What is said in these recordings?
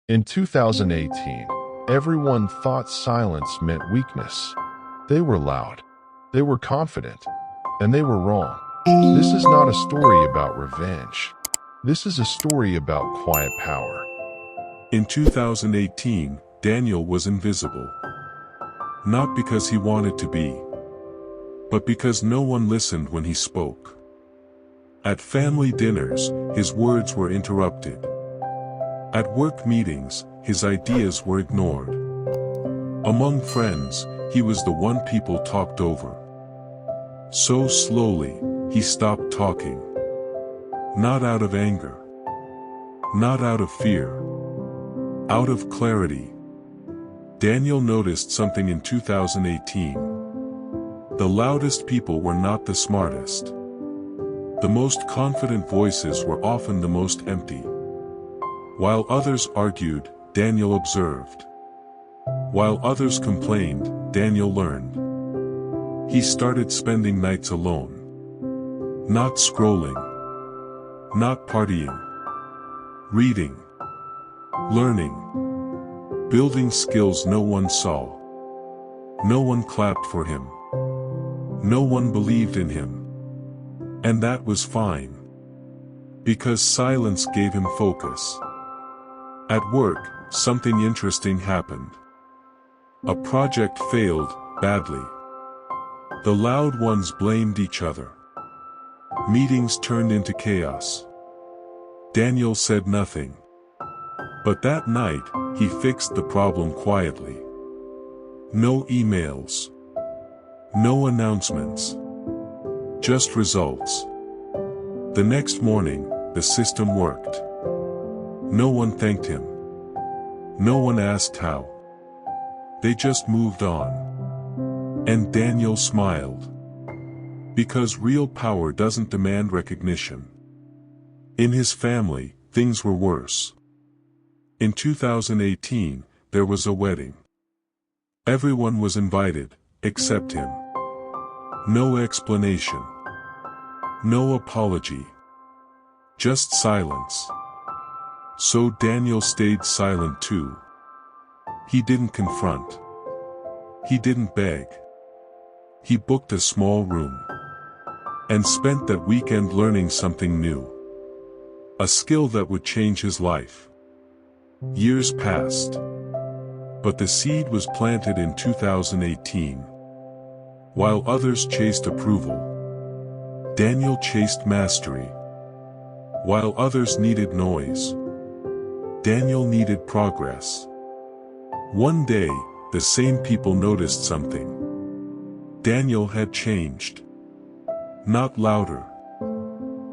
In 2018, everyone thought silence meant weakness. They were loud, they were confident, and they were wrong. This is not a story about revenge. This is a story about quiet power. In 2018, Daniel was invisible. Not because he wanted to be, but because no one listened when he spoke. At family dinners, his words were interrupted. At work meetings, his ideas were ignored. Among friends, he was the one people talked over. So slowly, he stopped talking. Not out of anger. Not out of fear. Out of clarity. Daniel noticed something in 2018. The loudest people were not the smartest. The most confident voices were often the most empty. While others argued, Daniel observed. While others complained, Daniel learned. He started spending nights alone. Not scrolling. Not partying. Reading. Learning. Building skills no one saw. No one clapped for him. No one believed in him. And that was fine. Because silence gave him focus. At work, something interesting happened. A project failed badly. The loud ones blamed each other. Meetings turned into chaos. Daniel said nothing. But that night, he fixed the problem quietly. No emails. No announcements. Just results. The next morning, the system worked. No one thanked him. No one asked how. They just moved on. And Daniel smiled. Because real power doesn't demand recognition. In his family, things were worse. In 2018, there was a wedding. Everyone was invited, except him. No explanation. No apology. Just silence. So Daniel stayed silent too. He didn't confront. He didn't beg. He booked a small room. And spent that weekend learning something new. A skill that would change his life. Years passed. But the seed was planted in 2018. While others chased approval, Daniel chased mastery. While others needed noise, Daniel needed progress. One day, the same people noticed something. Daniel had changed. Not louder.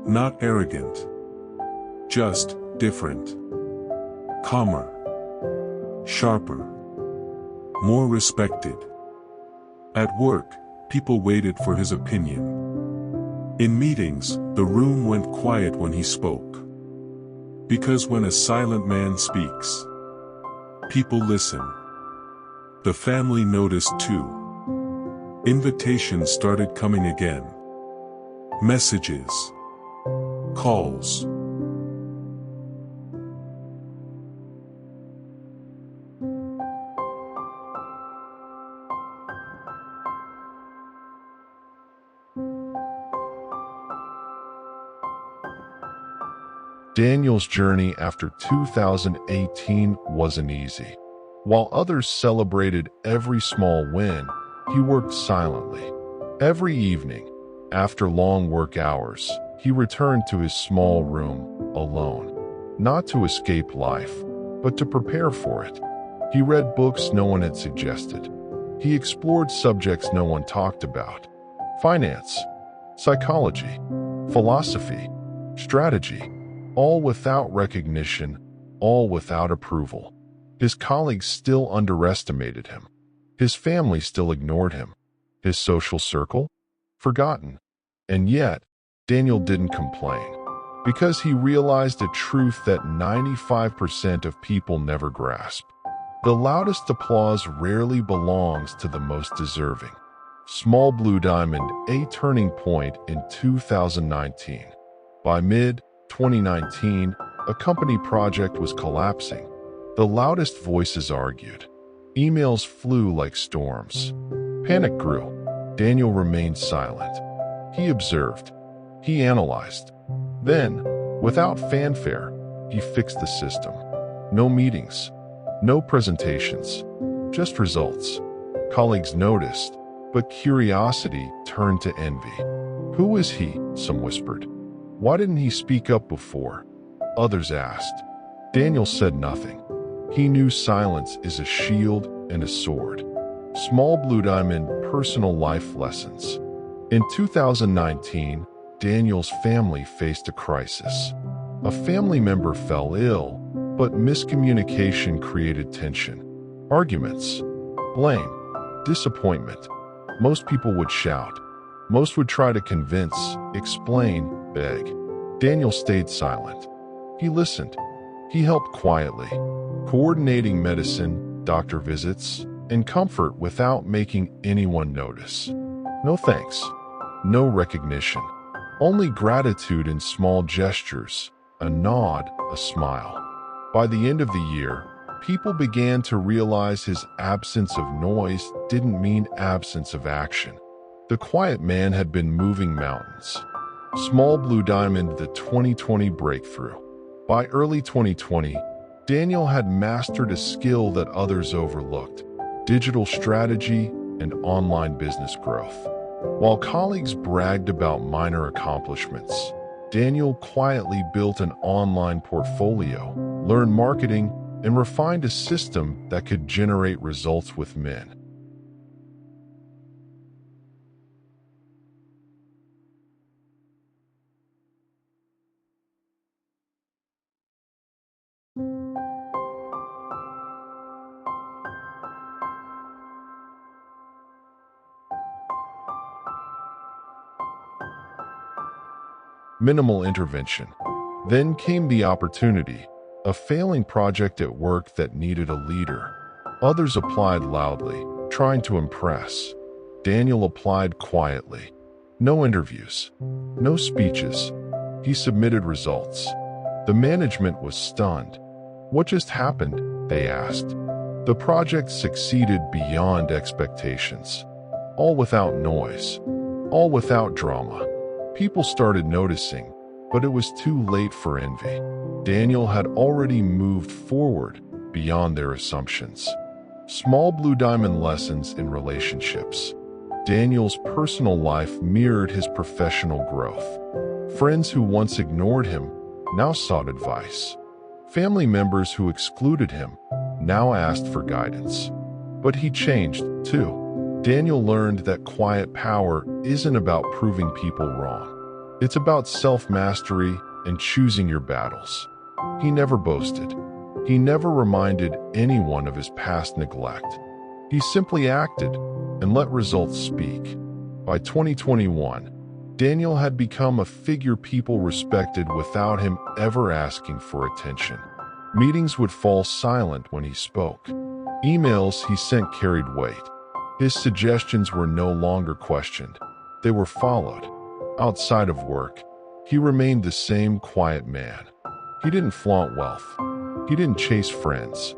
Not arrogant. Just different. Calmer. Sharper. More respected. At work, people waited for his opinion. In meetings, the room went quiet when he spoke. Because when a silent man speaks, people listen. The family noticed too. Invitations started coming again. Messages. Calls. Daniel's journey after 2018 wasn't easy. While others celebrated every small win, he worked silently. Every evening, after long work hours, he returned to his small room, alone. Not to escape life, but to prepare for it. He read books no one had suggested. He explored subjects no one talked about. Finance, psychology, philosophy, strategy. All without recognition, all without approval. His colleagues still underestimated him. His family still ignored him. His social circle? Forgotten. And yet, Daniel didn't complain. Because he realized a truth that 95% of people never grasp. The loudest applause rarely belongs to the most deserving. Small Blue Diamond, a turning point in 2019. By mid-2019, a company project was collapsing. The loudest voices argued. Emails flew like storms. Panic grew. Daniel remained silent. He observed. He analyzed. Then, without fanfare, he fixed the system. No meetings. No presentations. Just results. Colleagues noticed, but curiosity turned to envy. Who is he? Some whispered. Why didn't he speak up before? Others asked. Daniel said nothing. He knew silence is a shield and a sword. Small Blue Diamond Personal Life Lessons. In 2019, Daniel's family faced a crisis. A family member fell ill, but miscommunication created tension. Arguments, blame, disappointment. Most people would shout. Most would try to convince, explain, beg. Daniel stayed silent. He listened. He helped quietly, coordinating medicine, doctor visits, and comfort without making anyone notice. No thanks. No recognition. Only gratitude in small gestures, a nod, a smile. By the end of the year, people began to realize his absence of noise didn't mean absence of action. The quiet man had been moving mountains. Small Blue Diamond, the 2020 breakthrough. By early 2020, Daniel had mastered a skill that others overlooked: digital strategy and online business growth. While colleagues bragged about minor accomplishments, Daniel quietly built an online portfolio, learned marketing, and refined a system that could generate results with men. Minimal intervention. Then came the opportunity, a failing project at work that needed a leader. Others applied loudly, trying to impress. Daniel applied quietly. No interviews, no speeches. He submitted results. The management was stunned. What just happened? They asked. The project succeeded beyond expectations. All without noise, all without drama. People started noticing, but it was too late for envy. Daniel had already moved forward beyond their assumptions. Small Blue Diamond lessons in relationships. Daniel's personal life mirrored his professional growth. Friends who once ignored him now sought advice. Family members who excluded him now asked for guidance. But he changed, too. Daniel learned that quiet power isn't about proving people wrong. It's about self-mastery and choosing your battles. He never boasted. He never reminded anyone of his past neglect. He simply acted and let results speak. By 2021, Daniel had become a figure people respected without him ever asking for attention. Meetings would fall silent when he spoke. Emails he sent carried weight. His suggestions were no longer questioned. They were followed. Outside of work, he remained the same quiet man. He didn't flaunt wealth. He didn't chase friends.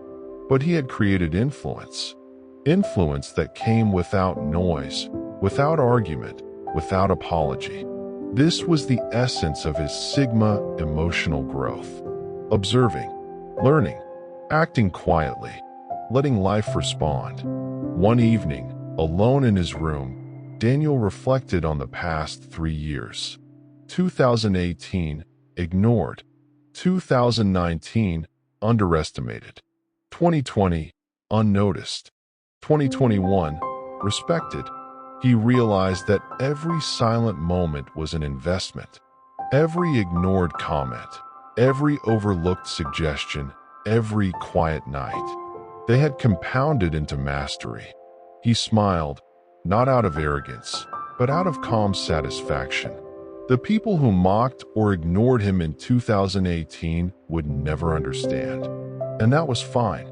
But he had created influence. Influence that came without noise, without argument, without apology. This was the essence of his Sigma emotional growth. Observing, learning, acting quietly, letting life respond. One evening, alone in his room, Daniel reflected on the past 3 years. 2018, ignored. 2019, underestimated. 2020, unnoticed. 2021, respected. He realized that every silent moment was an investment. Every ignored comment, every overlooked suggestion, every quiet night. They had compounded into mastery. He smiled, not out of arrogance, but out of calm satisfaction. The people who mocked or ignored him in 2018 would never understand. And that was fine,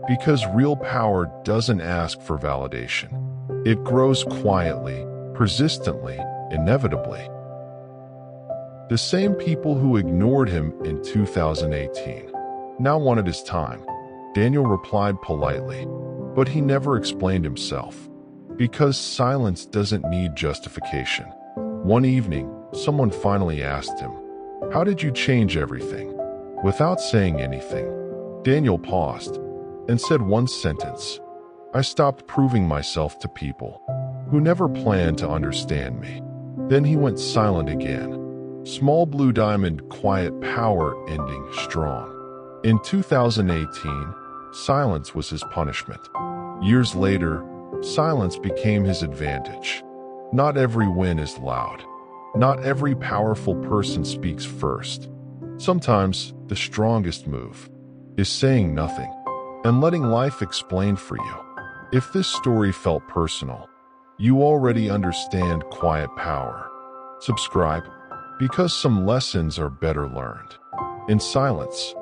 because real power doesn't ask for validation. It grows quietly, persistently, inevitably. The same people who ignored him in 2018 now wanted his time. Daniel replied politely, but he never explained himself. Because silence doesn't need justification. One evening, someone finally asked him, "How did you change everything?" Without saying anything, Daniel paused and said one sentence: "I stopped proving myself to people who never planned to understand me." Then he went silent again. Small blue diamond, quiet power, ending strong. In 2018, silence was his punishment. Years later, silence became his advantage. Not every win is loud. Not every powerful person speaks first. Sometimes the strongest move is saying nothing and letting life explain for you. If this story felt personal, you already understand quiet power. Subscribe, because some lessons are better learned in silence.